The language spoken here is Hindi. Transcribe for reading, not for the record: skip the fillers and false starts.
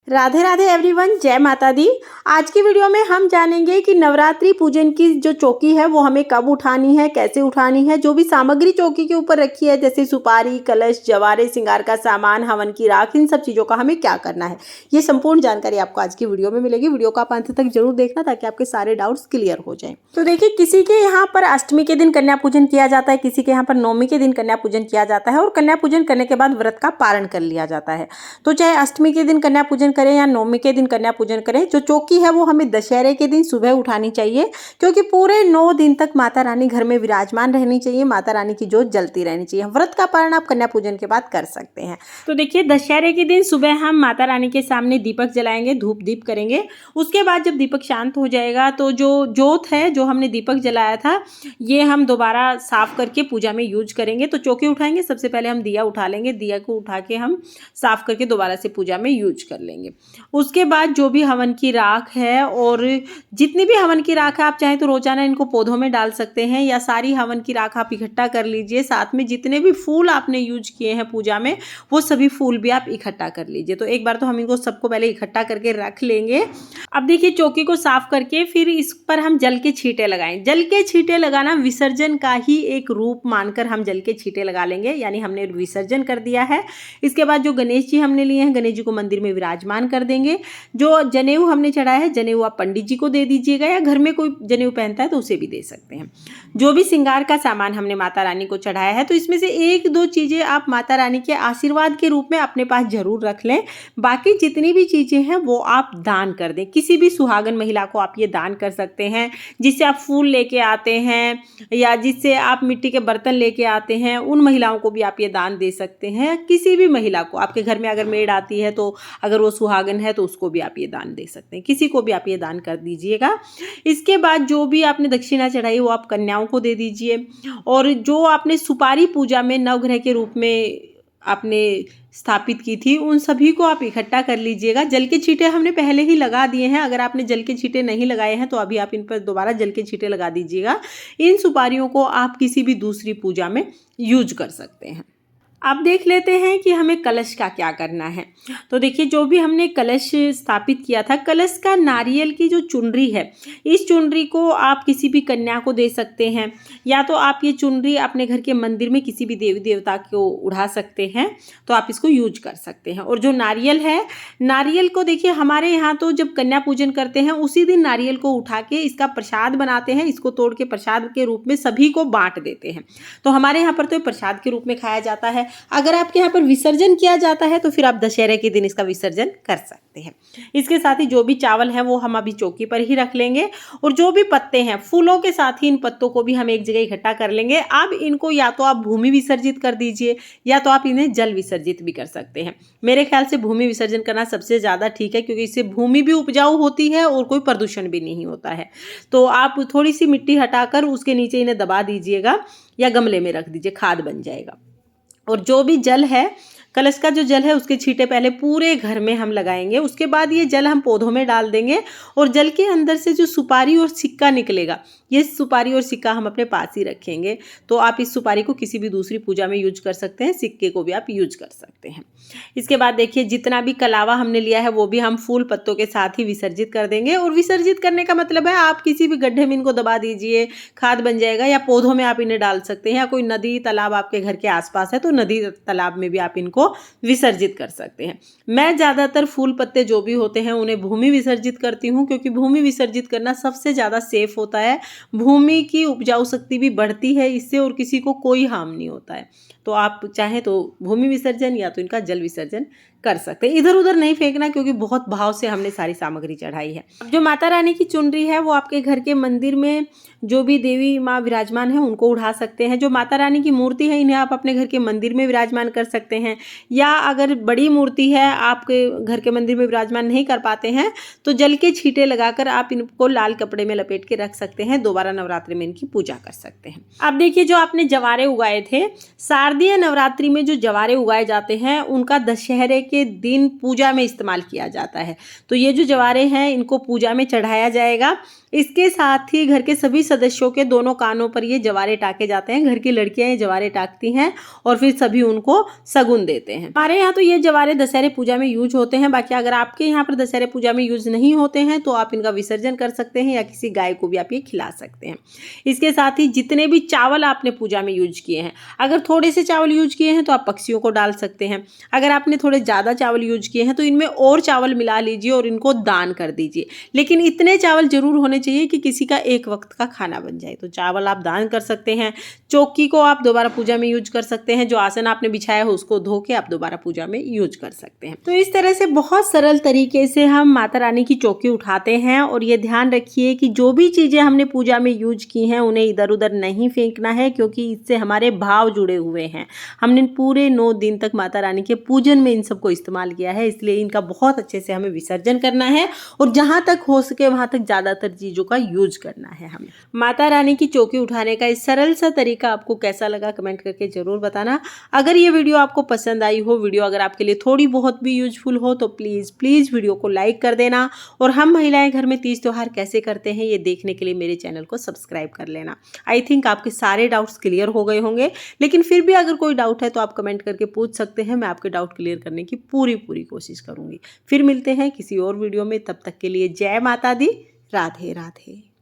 राधे राधे एवरीवन, जय माता दी। आज की वीडियो में हम जानेंगे कि नवरात्रि पूजन की जो चौकी है वो हमें कब उठानी है, कैसे उठानी है। जो भी सामग्री चौकी के ऊपर रखी है जैसे सुपारी, कलश, जवारे, श्रृंगार का सामान, हवन की राख, इन सब चीज़ों का हमें क्या करना है, ये संपूर्ण जानकारी आपको आज की वीडियो में मिलेगी। वीडियो को आप अंत तक जरूर देखना ताकि आपके सारे डाउट्स क्लियर हो जाएं। तो देखिए, किसी के यहाँ पर अष्टमी के दिन कन्या पूजन किया जाता है, किसी के यहाँ पर नवमी के दिन कन्या पूजन किया जाता है और कन्या पूजन करने के बाद व्रत का पारण कर लिया जाता है। तो चाहे अष्टमी के दिन कन्या पूजन करें या नवमी के दिन कन्या पूजन करें, जो चौकी है वो हमें दशहरे के दिन सुबह उठानी चाहिए, क्योंकि पूरे 9 दिन तक माता रानी घर में विराजमान रहनी चाहिए, माता रानी की जोत जलती रहनी चाहिए। व्रत का पारण आप कन्या पूजन के बाद कर सकते हैं। तो देखिए, दशहरे के दिन सुबह हम माता रानी के सामने दीपक जलाएंगे, धूप दीप करेंगे। उसके बाद जब दीपक शांत हो जाएगा तो जो जोत है, जो हमने दीपक जलाया था, ये हम दोबारा साफ करके पूजा में यूज करेंगे। तो चौकी उठाएंगे, सबसे पहले हम दिया उठा लेंगे, दिया को उठा के हम साफ करके दोबारा से पूजा में यूज कर लेंगे। उसके बाद जो भी हवन की राख है और जितनी भी हवन की राख है, आप चाहें तो रोजाना इनको पौधों में डाल सकते हैं या सारी हवन की राख आप इकट्ठा कर लीजिए। साथ में जितने भी फूल आपने यूज किए हैं पूजा में, वो सभी फूल भी आप इकट्ठा कर लीजिए। तो एक बार तो हम इनको सबको पहले इकट्ठा करके रख लेंगे। अब देखिए, चौकी को साफ करके फिर इस पर हम जल के छींटे लगाएं। जल के छींटे लगाना विसर्जन का ही एक रूप मानकर हम जल के छींटे लगा लेंगे, यानी हमने विसर्जन कर दिया है। इसके बाद जो गणेश जी हमने लिए हैं, गणेश जी को मंदिर में विराजमान कर देंगे। जो जनेऊ हमने चढ़ाया है, जनेऊ आप पंडित जी को दे दीजिएगा या घर में कोई जनेऊ पहनता है तो उसे भी दे सकते हैं। जो भी श्रृंगार का सामान हमने माता रानी को चढ़ाया है, तो इसमें से एक दो चीज़ें आप माता रानी के आशीर्वाद के रूप में अपने पास जरूर रख लें। बाकी जितनी भी चीज़ें हैं वो आप दान कर दें। किसी भी सुहागन महिला को आप ये दान कर सकते हैं, जिससे आप फूल लेके आते हैं या जिससे आप मिट्टी के बर्तन लेके आते हैं, उन महिलाओं को भी आप ये दान दे सकते हैं। किसी भी महिला को, आपके घर में अगर मेड आती है तो अगर वो सुहागन है तो उसको भी आप ये दान दे सकते हैं, किसी को भी आप ये दान कर दीजिएगा। इसके बाद जो भी आपने दक्षिणा चढ़ाई वो आप कन्याओं को दे दीजिए। और जो आपने सुपारी पूजा में नवग्रह के रूप में आपने स्थापित की थी, उन सभी को आप इकट्ठा कर लीजिएगा। जल के छींटे हमने पहले ही लगा दिए हैं, अगर आपने जल के छींटे नहीं लगाए हैं तो अभी आप इन पर दोबारा जल के छींटे लगा दीजिएगा। इन सुपारियों को आप किसी भी दूसरी पूजा में यूज कर सकते हैं। अब देख लेते हैं कि हमें कलश का क्या करना है। तो देखिए, जो भी हमने कलश स्थापित किया था, कलश का नारियल की जो चुनरी है, इस चुनरी को आप किसी भी कन्या को दे सकते हैं, या तो आप ये चुनरी अपने घर के मंदिर में किसी भी देवी देवता को उड़ा सकते हैं, तो आप इसको यूज कर सकते हैं। और जो नारियल है, नारियल को देखिए, हमारे यहाँ तो जब कन्या पूजन करते हैं उसी दिन नारियल को उठा के इसका प्रसाद बनाते हैं, इसको तोड़ के प्रसाद के रूप में सभी को बांट देते हैं। तो हमारे यहाँ पर तो प्रसाद के रूप में खाया जाता है। अगर आपके यहाँ पर विसर्जन किया जाता है तो फिर आप दशहरे के दिन इसका विसर्जन कर सकते हैं। इसके साथ ही जो भी चावल है वो हम अभी चौकी पर ही रख लेंगे, और जो भी पत्ते हैं, फूलों के साथ ही इन पत्तों को भी हम एक जगह इकट्ठा कर लेंगे। अब इनको या तो आप भूमि विसर्जित कर दीजिए या तो आप इन्हें जल विसर्जित भी कर सकते हैं। मेरे ख्याल से भूमि विसर्जन करना सबसे ज़्यादा ठीक है, क्योंकि इससे भूमि भी उपजाऊ होती है और कोई प्रदूषण भी नहीं होता है। तो आप थोड़ी सी मिट्टी हटाकर उसके नीचे इन्हें दबा दीजिएगा या गमले में रख दीजिए, खाद बन जाएगा। और जो भी जल है, कलश का जो जल है, उसके छींटे पहले पूरे घर में हम लगाएंगे। उसके बाद ये जल हम पौधों में डाल देंगे, और जल के अंदर से जो सुपारी और सिक्का निकलेगा, ये सुपारी और सिक्का हम अपने पास ही रखेंगे। तो आप इस सुपारी को किसी भी दूसरी पूजा में यूज कर सकते हैं, सिक्के को भी आप यूज कर सकते हैं। इसके बाद देखिए, जितना भी कलावा हमने लिया है वो भी हम फूल पत्तों के साथ ही विसर्जित कर देंगे। और विसर्जित करने का मतलब है, आप किसी भी गड्ढे में इनको दबा दीजिए, खाद बन जाएगा, या पौधों में आप इन्हें डाल सकते हैं, या कोई नदी तालाब आपके घर के आसपास है तो नदी तालाब में भी आप इनको विसर्जित कर सकते हैं। मैं ज़्यादातर फूल पत्ते जो भी होते हैं उन्हें भूमि विसर्जित करती हूँ, क्योंकि भूमि विसर्जित करना सबसे ज़्यादा सेफ होता है। भूमि की उपजाऊ शक्ति भी बढ़ती है इससे, और किसी को कोई हार्म नहीं होता है। तो आप चाहें तो भूमि विसर्जन या तो इनका जल विसर्जन कर सकते हैं। इधर उधर नहीं फेंकना, क्योंकि बहुत भाव से हमने सारी सामग्री चढ़ाई है। जो माता रानी की चुनरी है वो आपके घर के मंदिर में जो भी देवी माँ विराजमान है उनको उड़ा सकते हैं। जो माता रानी की मूर्ति है, इन्हें आप अपने घर के मंदिर में विराजमान कर सकते हैं, या अगर बड़ी मूर्ति है आपके घर के मंदिर में विराजमान नहीं कर पाते हैं तो जल के छींटे लगाकर आप इनको लाल कपड़े में लपेट के रख सकते हैं। दोबारा नवरात्रि में इनकी पूजा कर सकते हैं। अब देखिए, जो आपने जवारे उगाए थे, शारद शारदीय नवरात्रि में जो जवारे उगाए जाते हैं उनका दशहरे के दिन पूजा में इस्तेमाल किया जाता है। तो ये जो जवारे हैं इनको पूजा में चढ़ाया जाएगा। इसके साथ ही घर के सभी सदस्यों के दोनों कानों पर ये जवारे टाके जाते हैं। घर की लड़कियां ये जवारे टाकती हैं और फिर सभी उनको शगुन देते हैं। हमारे यहाँ तो ये जवारे दशहरे पूजा में यूज होते हैं। बाकी अगर आपके यहाँ पर दशहरे पूजा में यूज नहीं होते हैं तो आप इनका विसर्जन कर सकते हैं या किसी गाय को भी आप ये खिला सकते हैं। इसके साथ ही जितने भी चावल आपने पूजा में यूज किए हैं, अगर थोड़े से चावल यूज किए हैं तो आप पक्षियों को डाल सकते हैं। अगर आपने थोड़े ज़्यादा चावल यूज किए हैं तो इनमें और चावल मिला लीजिए और इनको दान कर दीजिए। लेकिन इतने चावल जरूर होने चाहिए कि किसी का एक वक्त का खाना बन जाए। तो चावल आप दान कर सकते हैं। चौकी को आप दोबारा पूजा में यूज कर सकते हैं। जो आसन आपने बिछाया है उसको धो के आप दोबारा पूजा में यूज कर सकते हैं। तो इस तरह से बहुत सरल तरीके से हम माता रानी की चौकी उठाते हैं। और ये ध्यान रखिए कि जो भी चीज़ें हमने पूजा में यूज की हैं उन्हें इधर उधर नहीं फेंकना है, क्योंकि इससे हमारे भाव जुड़े हुए हैं। हमने पूरे 9 दिन तक माता रानी के पूजन में इन सबको इस्तेमाल किया है, इसलिए इनका बहुत अच्छे से हमें विसर्जन करना है और जहाँ तक हो सके वहाँ तक ज़्यादातर चीज़ों का यूज करना है हमें। माता रानी की चौकी उठाने का इस सरल सा तरीका आपको कैसा लगा कमेंट करके जरूर बताना। अगर ये वीडियो आपको पसंद आई हो, वीडियो अगर आपके लिए थोड़ी बहुत भी यूजफुल हो तो प्लीज़ वीडियो को लाइक कर देना। और हम महिलाएं घर में तीज त्योहार कैसे करते हैं ये देखने के लिए मेरे चैनल को सब्सक्राइब कर लेना। आई थिंक आपके सारे डाउट्स क्लियर हो गए होंगे, लेकिन फिर भी अगर कोई डाउट है तो आप कमेंट करके पूछ सकते हैं। मैं आपके डाउट क्लियर करने की पूरी कोशिश करूंगी। फिर मिलते हैं किसी और वीडियो में, तब तक के लिए जय माता दी, राधे राधे।